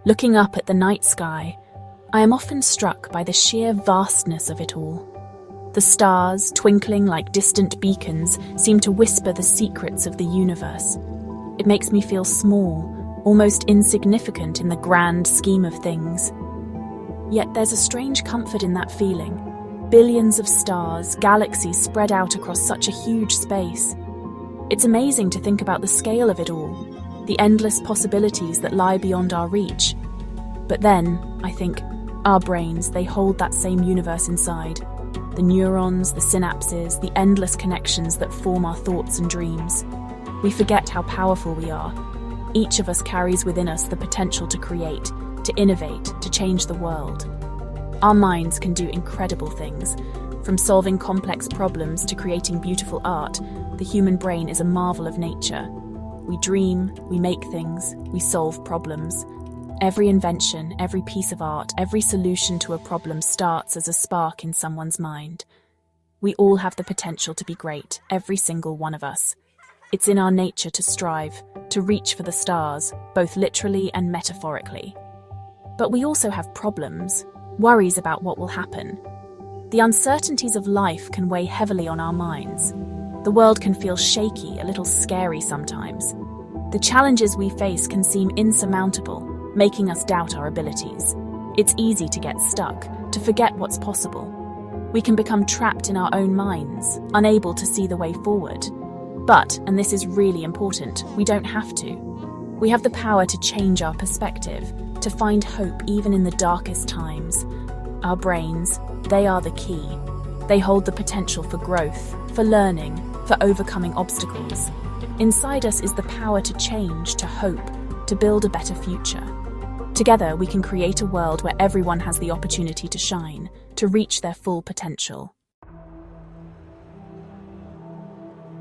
Looking up at the night sky, I am often struck by the sheer vastness of it all. The stars, twinkling like distant beacons, seem to whisper the secrets of the universe. It makes me feel small, almost insignificant in the grand scheme of things. Yet there's a strange comfort in that feeling. Billions of stars, galaxies spread out across such a huge space. It's amazing to think about the scale of it all, the endless possibilities that lie beyond our reach. But then, I think, our brains, they hold that same universe inside. The neurons, the synapses, the endless connections that form our thoughts and dreams. We forget how powerful we are. Each of us carries within us the potential to create, to innovate, to change the world. Our minds can do incredible things. From solving complex problems to creating beautiful art, the human brain is a marvel of nature. We dream, we make things, we solve problems. Every invention, every piece of art, every solution to a problem starts as a spark in someone's mind. We all have the potential to be great, every single one of us. It's in our nature to strive, to reach for the stars, both literally and metaphorically. But we also have problems, worries about what will happen. The uncertainties of life can weigh heavily on our minds. The world can feel shaky, a little scary sometimes. The challenges we face can seem insurmountable, making us doubt our abilities. It's easy to get stuck, to forget what's possible. We can become trapped in our own minds, unable to see the way forward. But, and this is really important, we don't have to. We have the power to change our perspective, to find hope even in the darkest times. Our brains, they are the key. They hold the potential for growth, for learning, for overcoming obstacles. Inside us is the power to change, to hope, to build a better future. Together, we can create a world where everyone has the opportunity to shine, to reach their full potential.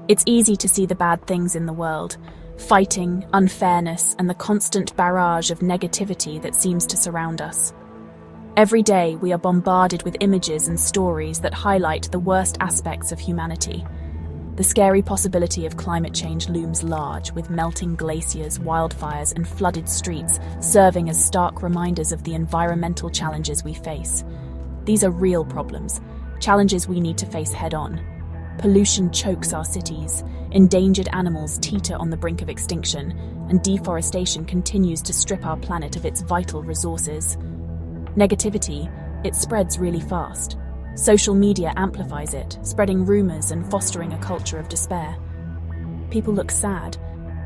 It's easy to see the bad things in the world, fighting, unfairness, and the constant barrage of negativity that seems to surround us. Every day, we are bombarded with images and stories that highlight the worst aspects of humanity. The scary possibility of climate change looms large, with melting glaciers, wildfires, and flooded streets serving as stark reminders of the environmental challenges we face. These are real problems, challenges we need to face head-on. Pollution chokes our cities, endangered animals teeter on the brink of extinction, and deforestation continues to strip our planet of its vital resources. Negativity, it spreads really fast. Social media amplifies it, spreading rumors and fostering a culture of despair. People look sad,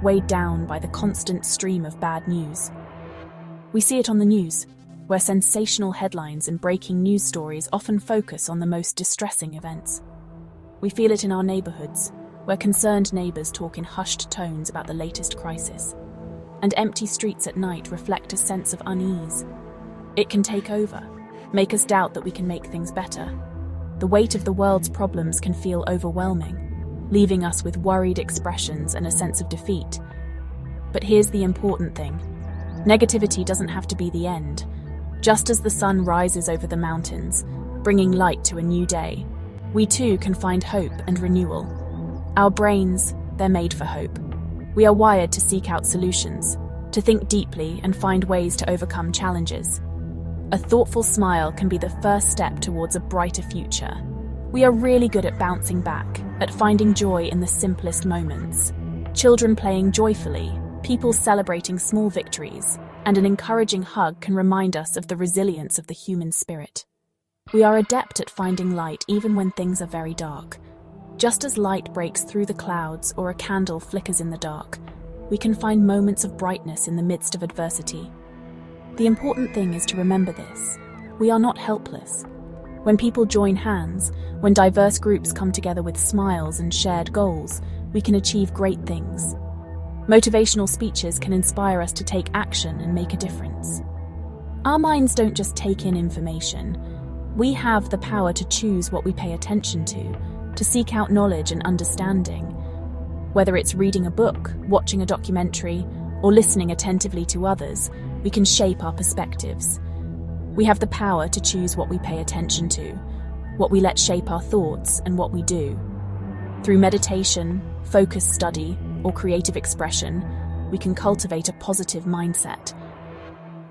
weighed down by the constant stream of bad news. We see it on the news, where sensational headlines and breaking news stories often focus on the most distressing events. We feel it in our neighborhoods, where concerned neighbors talk in hushed tones about the latest crisis. And empty streets at night reflect a sense of unease. It can take over, make us doubt that we can make things better. The weight of the world's problems can feel overwhelming, leaving us with worried expressions and a sense of defeat. But here's the important thing. Negativity doesn't have to be the end. Just as the sun rises over the mountains, bringing light to a new day, we too can find hope and renewal. Our brains, they're made for hope. We are wired to seek out solutions, to think deeply and find ways to overcome challenges. A thoughtful smile can be the first step towards a brighter future. We are really good at bouncing back, at finding joy in the simplest moments. Children playing joyfully, people celebrating small victories, and an encouraging hug can remind us of the resilience of the human spirit. We are adept at finding light even when things are very dark. Just as light breaks through the clouds or a candle flickers in the dark, we can find moments of brightness in the midst of adversity. The important thing is to remember this. We are not helpless. When people join hands, when diverse groups come together with smiles and shared goals, we can achieve great things. Motivational speeches can inspire us to take action and make a difference. Our minds don't just take in information. We have the power to choose what we pay attention to seek out knowledge and understanding. Whether it's reading a book, watching a documentary, or listening attentively to others, we can shape our perspectives. We have the power to choose what we pay attention to, what we let shape our thoughts, and what we do. Through meditation, focused study, or creative expression, we can cultivate a positive mindset.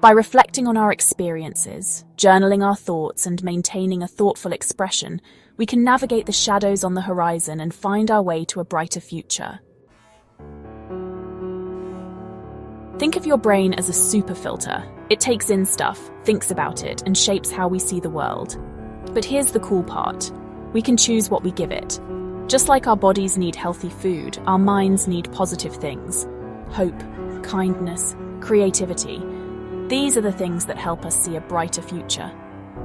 By reflecting on our experiences, journaling our thoughts, and maintaining a thoughtful expression, we can navigate the shadows on the horizon and find our way to a brighter future. Think of your brain as a super filter. It takes in stuff, thinks about it, and shapes how we see the world. But here's the cool part. We can choose what we give it. Just like our bodies need healthy food, our minds need positive things. Hope, kindness, creativity. These are the things that help us see a brighter future.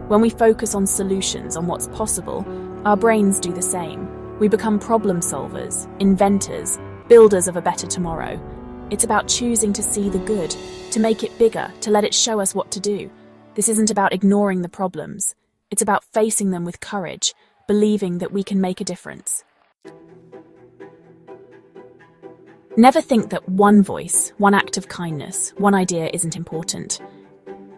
When we focus on solutions, on what's possible, our brains do the same. We become problem solvers, inventors, builders of a better tomorrow. It's about choosing to see the good, to make it bigger, to let it show us what to do. This isn't about ignoring the problems. It's about facing them with courage, believing that we can make a difference. Never think that one voice, one act of kindness, one idea isn't important.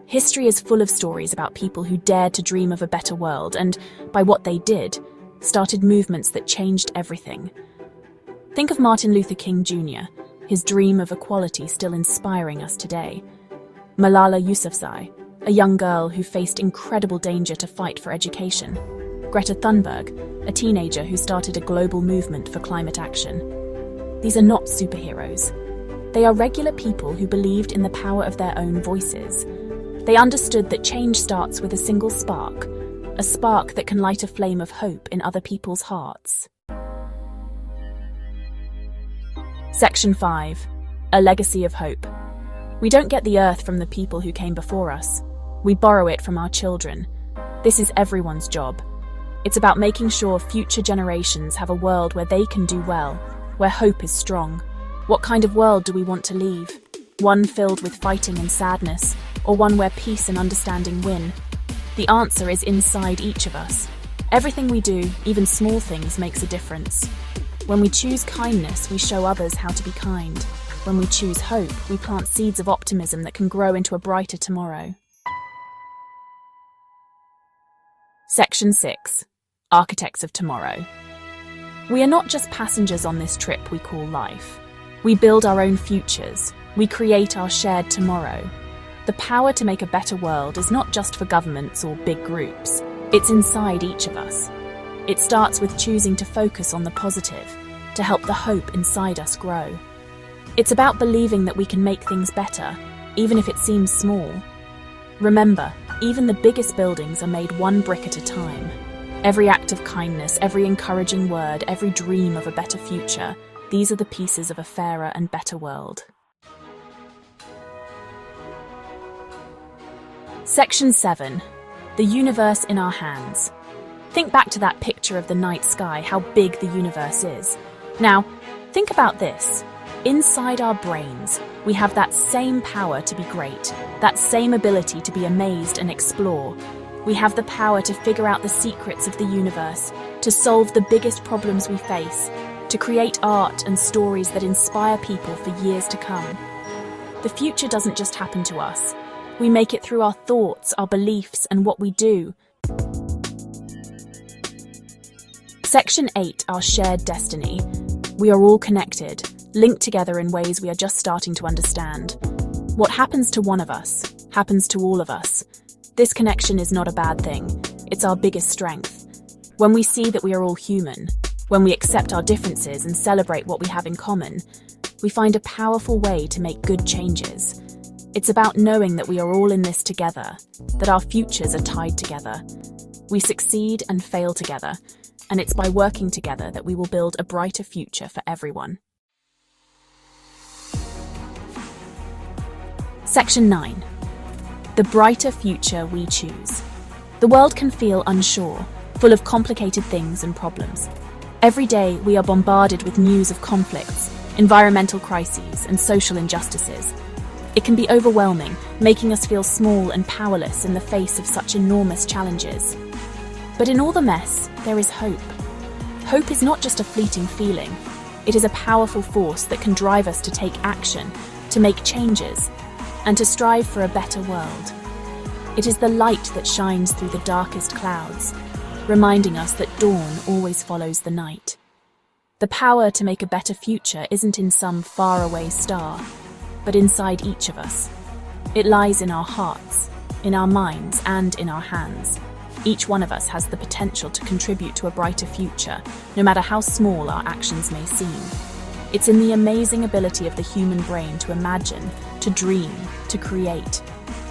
History is full of stories about people who dared to dream of a better world and, by what they did, started movements that changed everything. Think of Martin Luther King Jr., his dream of equality still inspiring us today. Malala Yousafzai, a young girl who faced incredible danger to fight for education. Greta Thunberg, a teenager who started a global movement for climate action. These are not superheroes. They are regular people who believed in the power of their own voices. They understood that change starts with a single spark, a spark that can light a flame of hope in other people's hearts. Section 5. A legacy of hope. We don't get the earth from the people who came before us. We borrow it from our children. This is everyone's job. It's about making sure future generations have a world where they can do well, where hope is strong. What kind of world do we want to leave? One filled with fighting and sadness, or one where peace and understanding win? The answer is inside each of us. Everything we do, even small things, makes a difference. When we choose kindness, we show others how to be kind. When we choose hope, we plant seeds of optimism that can grow into a brighter tomorrow. Section 6. Architects of Tomorrow. We are not just passengers on this trip we call life. We build our own futures. We create our shared tomorrow. The power to make a better world is not just for governments or big groups. It's inside each of us. It starts with choosing to focus on the positive, to help the hope inside us grow. It's about believing that we can make things better, even if it seems small. Remember, even the biggest buildings are made one brick at a time. Every act of kindness, every encouraging word, every dream of a better future, these are the pieces of a fairer and better world. Section 7. The universe in our hands. Think back to that picture of the night sky, how big the universe is. Now, think about this. Inside our brains, we have that same power to be great, that same ability to be amazed and explore. We have the power to figure out the secrets of the universe, to solve the biggest problems we face, to create art and stories that inspire people for years to come. The future doesn't just happen to us. We make it through our thoughts, our beliefs, and what we do. Section 8. Our shared destiny. We are all connected, linked together in ways we are just starting to understand. What happens to one of us, happens to all of us. This connection is not a bad thing. It's our biggest strength. When we see that we are all human, when we accept our differences and celebrate what we have in common, we find a powerful way to make good changes. It's about knowing that we are all in this together, that our futures are tied together. We succeed and fail together, and it's by working together that we will build a brighter future for everyone. Section 9. The brighter future we choose. The world can feel unsure, full of complicated things and problems. Every day we are bombarded with news of conflicts, environmental crises, and social injustices. It can be overwhelming, making us feel small and powerless in the face of such enormous challenges. But in all the mess, there is hope. Hope is not just a fleeting feeling. It is a powerful force that can drive us to take action, to make changes, and to strive for a better world. It is the light that shines through the darkest clouds, reminding us that dawn always follows the night. The power to make a better future isn't in some faraway star, but inside each of us. It lies in our hearts, in our minds, and in our hands. Each one of us has the potential to contribute to a brighter future, no matter how small our actions may seem. It's in the amazing ability of the human brain to imagine, to dream, to create.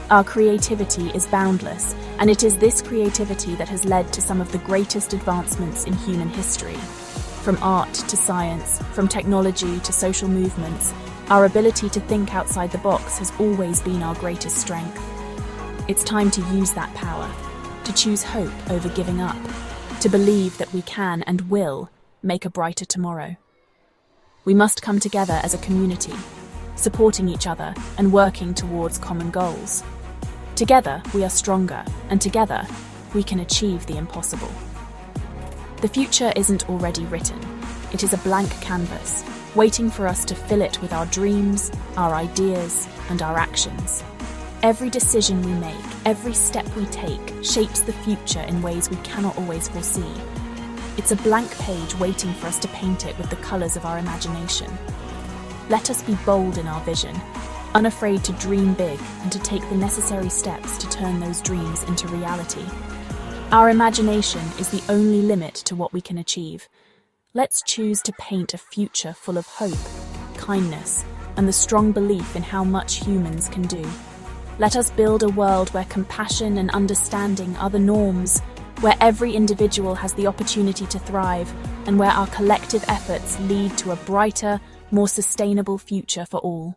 Our creativity is boundless, and it is this creativity that has led to some of the greatest advancements in human history. From art to science, from technology to social movements, our ability to think outside the box has always been our greatest strength. It's time to use that power, to choose hope over giving up, to believe that we can and will make a brighter tomorrow. We must come together as a community, supporting each other and working towards common goals. Together, we are stronger, and together, we can achieve the impossible. The future isn't already written. It is a blank canvas, waiting for us to fill it with our dreams, our ideas, and our actions. Every decision we make, every step we take, shapes the future in ways we cannot always foresee. It's a blank page waiting for us to paint it with the colours of our imagination. Let us be bold in our vision, unafraid to dream big and to take the necessary steps to turn those dreams into reality. Our imagination is the only limit to what we can achieve. Let's choose to paint a future full of hope, kindness, and the strong belief in how much humans can do. Let us build a world where compassion and understanding are the norms, where every individual has the opportunity to thrive, and where our collective efforts lead to a brighter, more sustainable future for all.